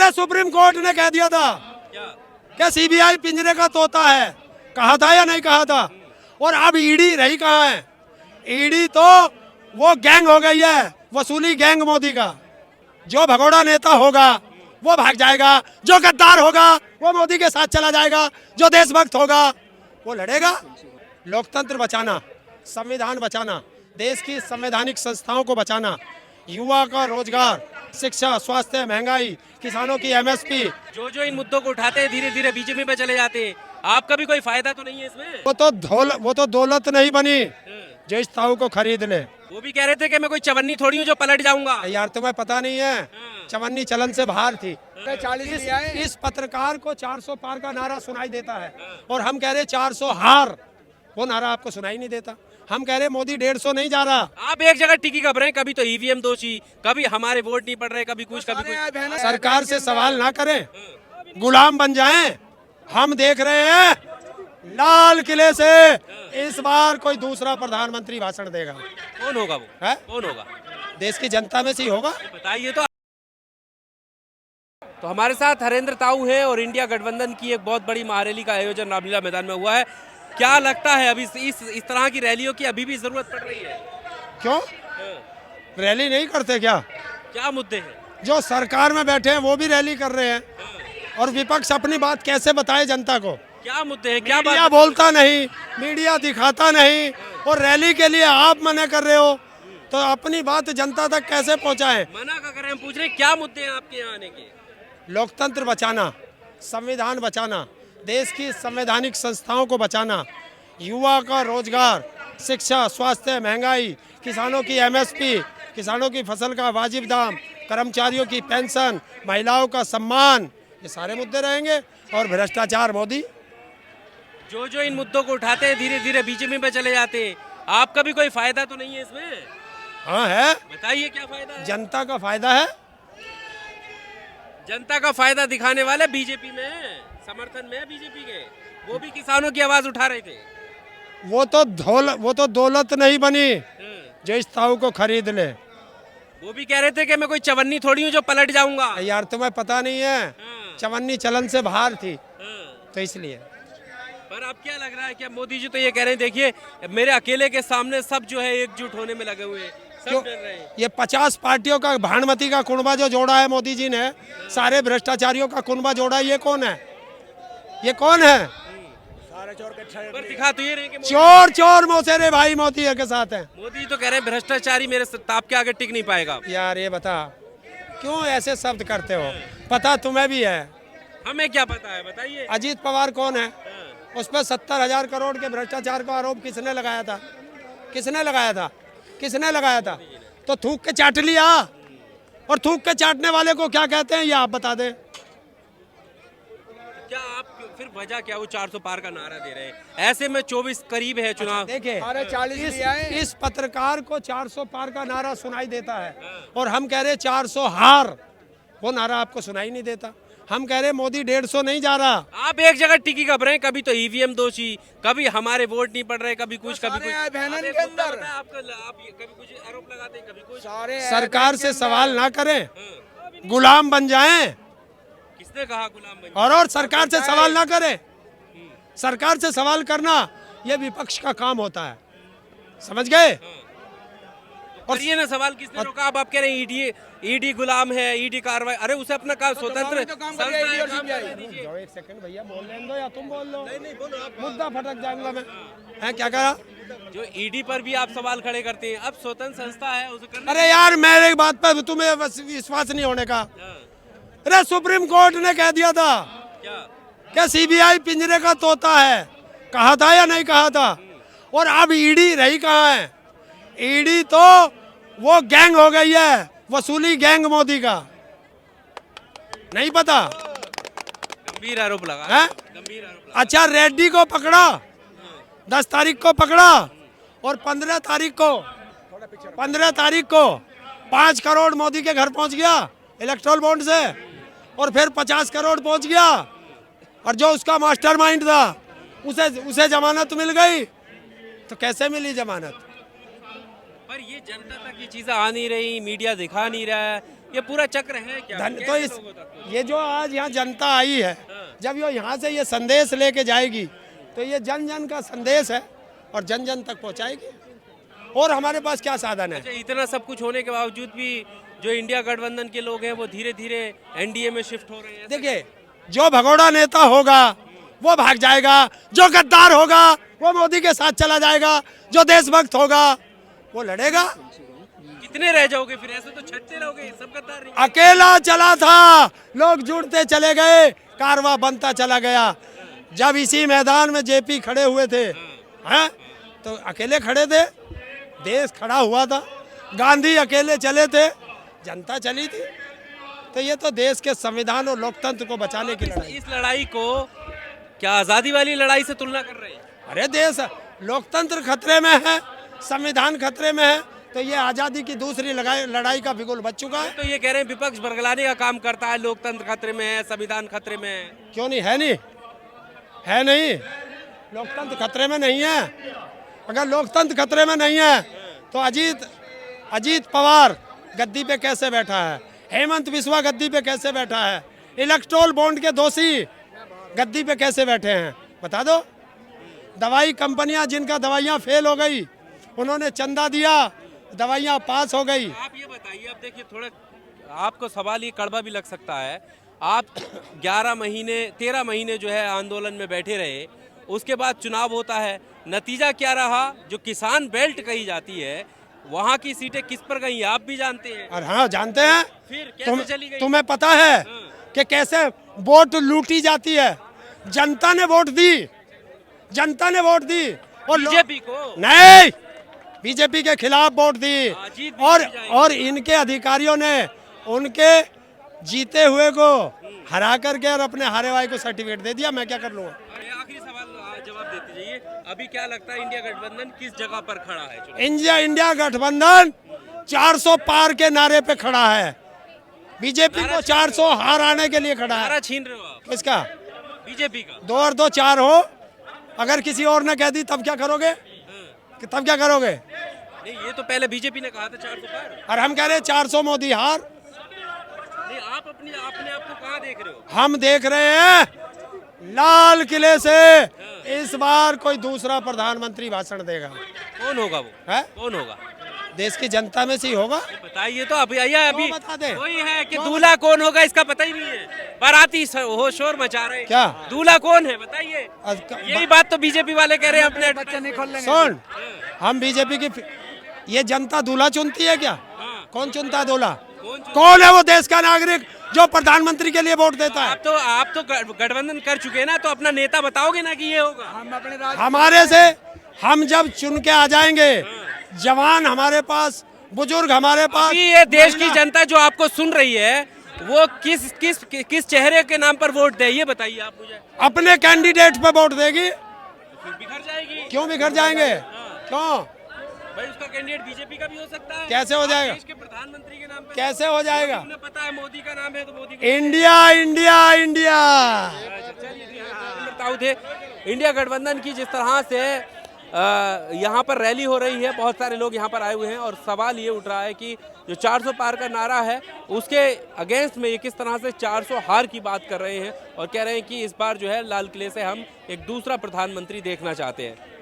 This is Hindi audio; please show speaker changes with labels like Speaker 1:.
Speaker 1: अरे सुप्रीम कोर्ट ने कह दिया था कि सीबीआई पिंजरे का तोता है, कहा था या नहीं कहा था। और अब ईडी रही कहाँ है? ईडी तो वो गैंग हो गई है, वसूली गैंग मोदी का। जो भगोड़ा नेता होगा वो भाग जाएगा, जो गद्दार होगा वो मोदी के साथ चला जाएगा, जो देशभक्त होगा वो लड़ेगा। लोकतंत्र बचाना, संविधान बचाना, देश की संवैधानिक संस्थाओं को बचाना, युवा का रोजगार, शिक्षा, स्वास्थ्य, महंगाई, किसानों की एमएसपी,
Speaker 2: जो इन मुद्दों को उठाते हैं धीरे धीरे बीजेपी में चले जाते हैं। आपका भी कोई फायदा तो नहीं है इसमें?
Speaker 1: वो तो दौलत नहीं बनी जो इस ताऊ को खरीद ले।
Speaker 2: वो भी कह रहे थे कि मैं कोई चवन्नी थोड़ी हूँ जो पलट जाऊंगा।
Speaker 1: यार तुम्हें पता नहीं है, चवन्नी चलन से बाहर थी। इस पत्रकार को 400 पार का नारा सुनाई देता है और हम कह रहे 400 हार, वो नारा आपको सुनाई नहीं देता। हम कह रहे मोदी 150 नहीं जा रहा।
Speaker 2: आप एक जगह टिकी खबर हैं, कभी तो ईवीएम दोषी, कभी हमारे वोट नहीं पड़ रहे, कभी कुछ कभी कुछ।
Speaker 1: सरकार से सवाल ना करें, गुलाम बन जाएं। हम देख रहे हैं लाल किले से इस बार कोई दूसरा प्रधानमंत्री भाषण देगा।
Speaker 2: कौन होगा वो
Speaker 1: है?
Speaker 2: कौन होगा?
Speaker 1: देश की जनता में से ही होगा।
Speaker 2: बताइए तो हमारे साथ हरेंद्र ताऊ है और इंडिया गठबंधन की एक बहुत बड़ी महारैली का आयोजन रामलीला मैदान में हुआ है। क्या लगता है अभी इस तरह की रैलियों की अभी भी जरूरत पड़ रही है?
Speaker 1: क्यों रैली नहीं करते क्या?
Speaker 2: क्या मुद्दे हैं?
Speaker 1: जो सरकार में बैठे हैं वो भी रैली कर रहे हैं और विपक्ष अपनी बात कैसे बताए जनता को?
Speaker 2: क्या मुद्दे हैं? क्या
Speaker 1: मीडिया बोलता नहीं, मीडिया दिखाता नहीं और रैली के लिए आप मना कर रहे हो, तो अपनी बात जनता तक कैसे पहुंचाएं?
Speaker 2: मना का करें, हम पूछ रहे हैं क्या मुद्दे हैं आपके यहाँ आने के?
Speaker 1: लोकतंत्र बचाना, संविधान बचाना, देश की संवैधानिक संस्थाओं को बचाना, युवा का रोजगार, शिक्षा, स्वास्थ्य, महंगाई, किसानों की एमएसपी, किसानों की फसल का वाजिब दाम, कर्मचारियों की पेंशन, महिलाओं का सम्मान, ये सारे मुद्दे रहेंगे। और भ्रष्टाचार मोदी।
Speaker 2: जो इन मुद्दों को उठाते हैं धीरे धीरे बीजेपी में चले जाते हैं। आपका भी कोई फायदा तो नहीं है इसमें?
Speaker 1: हाँ है।
Speaker 2: बताइए क्या फायदा है?
Speaker 1: जनता का फायदा है।
Speaker 2: जनता का फायदा दिखाने वाले बीजेपी में है, समर्थन में है बीजेपी के। वो भी किसानों की आवाज उठा रहे थे।
Speaker 1: वो तो दौलत नहीं बनी जो इस ताऊ को खरीद ले।
Speaker 2: वो भी कह रहे थे कि मैं कोई चवन्नी थोड़ी हूँ जो पलट जाऊंगा।
Speaker 1: यार तुम्हें पता नहीं है, चवन्नी चलन से बाहर थी, तो इसलिए।
Speaker 2: पर अब क्या लग रहा है, क्या मोदी जी तो ये कह रहे हैं देखिए मेरे अकेले के सामने सब जो है एकजुट होने में लगे हुए हैं, सब डर रहे हैं।
Speaker 1: ये 50 पार्टियों का भानुमति का कुनबा जो जोड़ा है मोदी जी ने, सारे भ्रष्टाचारियों का कुनबा जोड़ा है, ये कौन है? ये कौन है?
Speaker 2: पर दिखा तो ये रहे कि
Speaker 1: चोर चोर मौसेरे भाई मोदी के साथ हैं।
Speaker 2: मोदी तो कह रहे हैं भ्रष्टाचारी मेरे ताप के आगे टिक नहीं पाएगा।
Speaker 1: यार ये बता क्यों ऐसे शब्द करते हो? पता तुम्हें भी है।
Speaker 2: हमें क्या पता है, बताइए।
Speaker 1: अजीत पवार कौन है? उस पर 70,000 करोड़ के भ्रष्टाचार का आरोप किसने लगाया था? किसने लगाया था? किसने लगाया था? तो थूक के चाट लिया। और थूक के चाटने वाले को क्या कहते हैं ये आप बता दें।
Speaker 2: क्या आप फिर वजह क्या वो 400 पार का नारा दे रहे हैं? ऐसे में 24 करीब है चुनाव।
Speaker 1: देखिए इस पत्रकार को 400 पार का नारा सुनाई देता है और हम कह रहे 400 हार, वो नारा आपको सुनाई नहीं देता। हम कह रहे मोदी 150 नहीं जा रहा।
Speaker 2: आप एक जगह टिकी खबर हैं, कभी तो ईवीएम दोषी, कभी हमारे वोट नहीं पड़ रहे, कभी कुछ कभी कुछ। आप कभी कुछ आरोप लगाते हैं, कभी कुछ।
Speaker 1: सरकार से सवाल ना करें, गुलाम बन जाएं।
Speaker 2: किसने कहा गुलाम बन?
Speaker 1: और सरकार से सवाल ना करें। सरकार से सवाल करना ये विपक्ष का काम होता है, समझ गए?
Speaker 2: और ये ना सवाल किसने रोका? आप कह रहे हैं ईडी गुलाम है, ईडी कार्रवाई। अरे उसे अपना काम स्वतंत्र
Speaker 1: एक सेकंड भैया बोल लेने दो या तुम बोल लो। मुद्दा फटक जाऊंगा मैं। है क्या करा?
Speaker 2: जो ईडी पर भी आप सवाल खड़े करते हैं, अब स्वतंत्र संस्था है उसे करना।
Speaker 1: अरे यार मेरे बात पर तुम्हें विश्वास नहीं होने का। अरे सुप्रीम कोर्ट ने कह दिया था क्या सीबीआई पिंजरे का तोता है, कहा था या नहीं कहा था। और अब ईडी रही कहाँ है? ईडी तो वो गैंग हो गई है, वसूली गैंग मोदी का। नहीं पता?
Speaker 2: गंभीर आरोप लगा
Speaker 1: है?
Speaker 2: गंभीर आरोप।
Speaker 1: अच्छा रेड्डी को पकड़ा, 10 तारीख को पकड़ा और 15 तारीख को 5 करोड़ मोदी के घर पहुंच गया इलेक्ट्रल बॉन्ड से, और फिर 50 करोड़ पहुंच गया। और जो उसका मास्टरमाइंड था उसे जमानत मिल गई। तो कैसे मिली जमानत?
Speaker 2: पर ये जनता तक ये चीजें आ नहीं रही, मीडिया दिखा नहीं रहा है, ये पूरा चक्र है क्या?
Speaker 1: तो
Speaker 2: कैसे
Speaker 1: इस
Speaker 2: लोगों तक?
Speaker 1: ये जो आज यहाँ जनता आई है, जब ये यहाँ से ये संदेश लेके जाएगी तो ये जन जन का संदेश है और जन जन तक पहुँचाएगी। और हमारे पास क्या साधन है?
Speaker 2: अच्छा, इतना सब कुछ होने के बावजूद भी जो इंडिया गठबंधन के लोग हैं वो धीरे धीरे एनडीए में शिफ्ट हो रहे हैं।
Speaker 1: देखिए, जो भगोड़ा नेता होगा वो भाग जाएगा, जो गद्दार होगा वो मोदी के साथ चला जाएगा, जो देशभक्त होगा वो लड़ेगा।
Speaker 2: कितने रह जाओगे फिर? ऐसे तो छटते रहोगे, सब गद्दार नहीं।
Speaker 1: अकेला चला था, लोग जुड़ते चले गए, कारवां बनता चला गया। जब इसी मैदान में जेपी खड़े हुए थे, हैं, तो अकेले खड़े थे, देश खड़ा हुआ था। गांधी अकेले चले थे, जनता चली थी। तो ये तो देश के संविधान और लोकतंत्र को बचाने की लड़ाई।
Speaker 2: इस लड़ाई को क्या आजादी वाली लड़ाई से तुलना कर रहे हैं?
Speaker 1: अरे देश लोकतंत्र खतरे में है, संविधान खतरे में है, तो ये आजादी की दूसरी लड़ाई का बिगुल बच चुका है।
Speaker 2: तो ये कह रहे हैं विपक्ष बरगलाने का काम करता है, लोकतंत्र खतरे में है, संविधान खतरे में है।
Speaker 1: क्यों नहीं है? नहीं है, नहीं, लोकतंत्र खतरे में नहीं है। अगर लोकतंत्र खतरे में नहीं है तो अजीत पवार गद्दी पे कैसे बैठा है? हेमंत बिस्वा गद्दी पे कैसे बैठा है? इलेक्ट्रोल बॉन्ड के दोषी गद्दी पे कैसे बैठे हैं? बता दो। दवाई कंपनियां जिनका दवाइयां फेल हो गई, उन्होंने चंदा दिया, दवाइयां पास हो गई।
Speaker 2: आप ये बताइए, अब देखिए थोड़ा आपको सवाल ये कड़वा भी लग सकता है। आप 13 महीने जो है आंदोलन में बैठे रहे, उसके बाद चुनाव होता है, नतीजा क्या रहा? जो किसान बेल्ट कही जाती है वहाँ की सीटें किस पर गई आप भी जानते हैं।
Speaker 1: और हाँ, जानते हैं।
Speaker 2: फिर कैसे चली गई?
Speaker 1: तुम्हें पता है कि कैसे वोट लूटी जाती है? जनता ने वोट दी, जनता ने वोट दी और
Speaker 2: बीजेपी को
Speaker 1: नहीं, बीजेपी के खिलाफ वोट दी।
Speaker 2: जीत
Speaker 1: और इनके अधिकारियों ने उनके जीते हुए को हरा करके और अपने हारे हुए को सर्टिफिकेट दे दिया। मैं क्या कर लूँगा?
Speaker 2: आखिरी सवाल जवाब देते जाइए, अभी क्या लगता है इंडिया गठबंधन किस जगह पर खड़ा है?
Speaker 1: इंडिया गठबंधन 400 पार के नारे पे खड़ा है। बीजेपी को 400 हार आने के लिए खड़ा है।
Speaker 2: नारा छीन रहे हो आप?
Speaker 1: किसका?
Speaker 2: बीजेपी का।
Speaker 1: 2 और 2 4 हो, अगर किसी और ने कह दी तब क्या करोगे? तब क्या करोगे?
Speaker 2: नहीं, ये तो पहले बीजेपी ने कहा था 400 पार।
Speaker 1: और हम कह रहे हैं 400 मोदी हार।
Speaker 2: नहीं, आप अपने आप को कहाँ देख रहे हो?
Speaker 1: हम देख रहे हैं लाल किले से इस बार कोई दूसरा प्रधानमंत्री भाषण देगा।
Speaker 2: कौन होगा वो?
Speaker 1: है?
Speaker 2: कौन होगा?
Speaker 1: देश की जनता में से ही होगा।
Speaker 2: बताइए तो अभी
Speaker 1: बता दे।
Speaker 2: वही है कि दूल्हा कौन होगा इसका पता ही नहीं है। बाराती हो शोर मचा रहे हैं।
Speaker 1: क्या
Speaker 2: दूल्हा कौन है बताइए? यही बात तो बीजेपी वाले कह रहे हैं अपने बच्चे नहीं खोल लेंगे।
Speaker 1: सुन, हम बीजेपी की ये जनता दूल्हा चुनती है क्या? कौन चुनता है दूल्हा? कौन है वो देश का नागरिक जो प्रधानमंत्री के लिए वोट देता है?
Speaker 2: आप तो गठबंधन कर चुके हैं ना, तो अपना नेता बताओगे ना कि ये होगा। हम अपने
Speaker 1: हमारे से हम जब चुन के आ जाएंगे, जवान हमारे पास, बुजुर्ग हमारे पास,
Speaker 2: ये देश की जनता जो आपको सुन रही है वो किस चेहरे के नाम पर वोट दे, ये बताइए आप मुझे।
Speaker 1: अपने कैंडिडेट पे वोट देगी।
Speaker 2: बिखर जाएगी।
Speaker 1: क्यों बिखर जाएंगे? क्यों?
Speaker 2: भाई उसका कैंडिडेट बीजेपी का भी हो सकता है।
Speaker 1: कैसे हो जाएगा?
Speaker 2: देश के प्रधानमंत्री के नाम पे
Speaker 1: कैसे हो जाएगा?
Speaker 2: उन्हें पता है मोदी का नाम है तो मोदी
Speaker 1: इंडिया इंडिया इंडिया।
Speaker 2: थे इंडिया गठबंधन की जिस तरह से यहाँ पर रैली हो रही है, बहुत सारे लोग यहाँ पर आए हुए हैं और सवाल ये उठ रहा है कि जो 400 पार का नारा है उसके अगेंस्ट में ये किस तरह से 400 हार की बात कर रहे हैं और कह रहे हैं कि इस बार जो है लाल किले से हम एक दूसरा प्रधानमंत्री देखना चाहते हैं।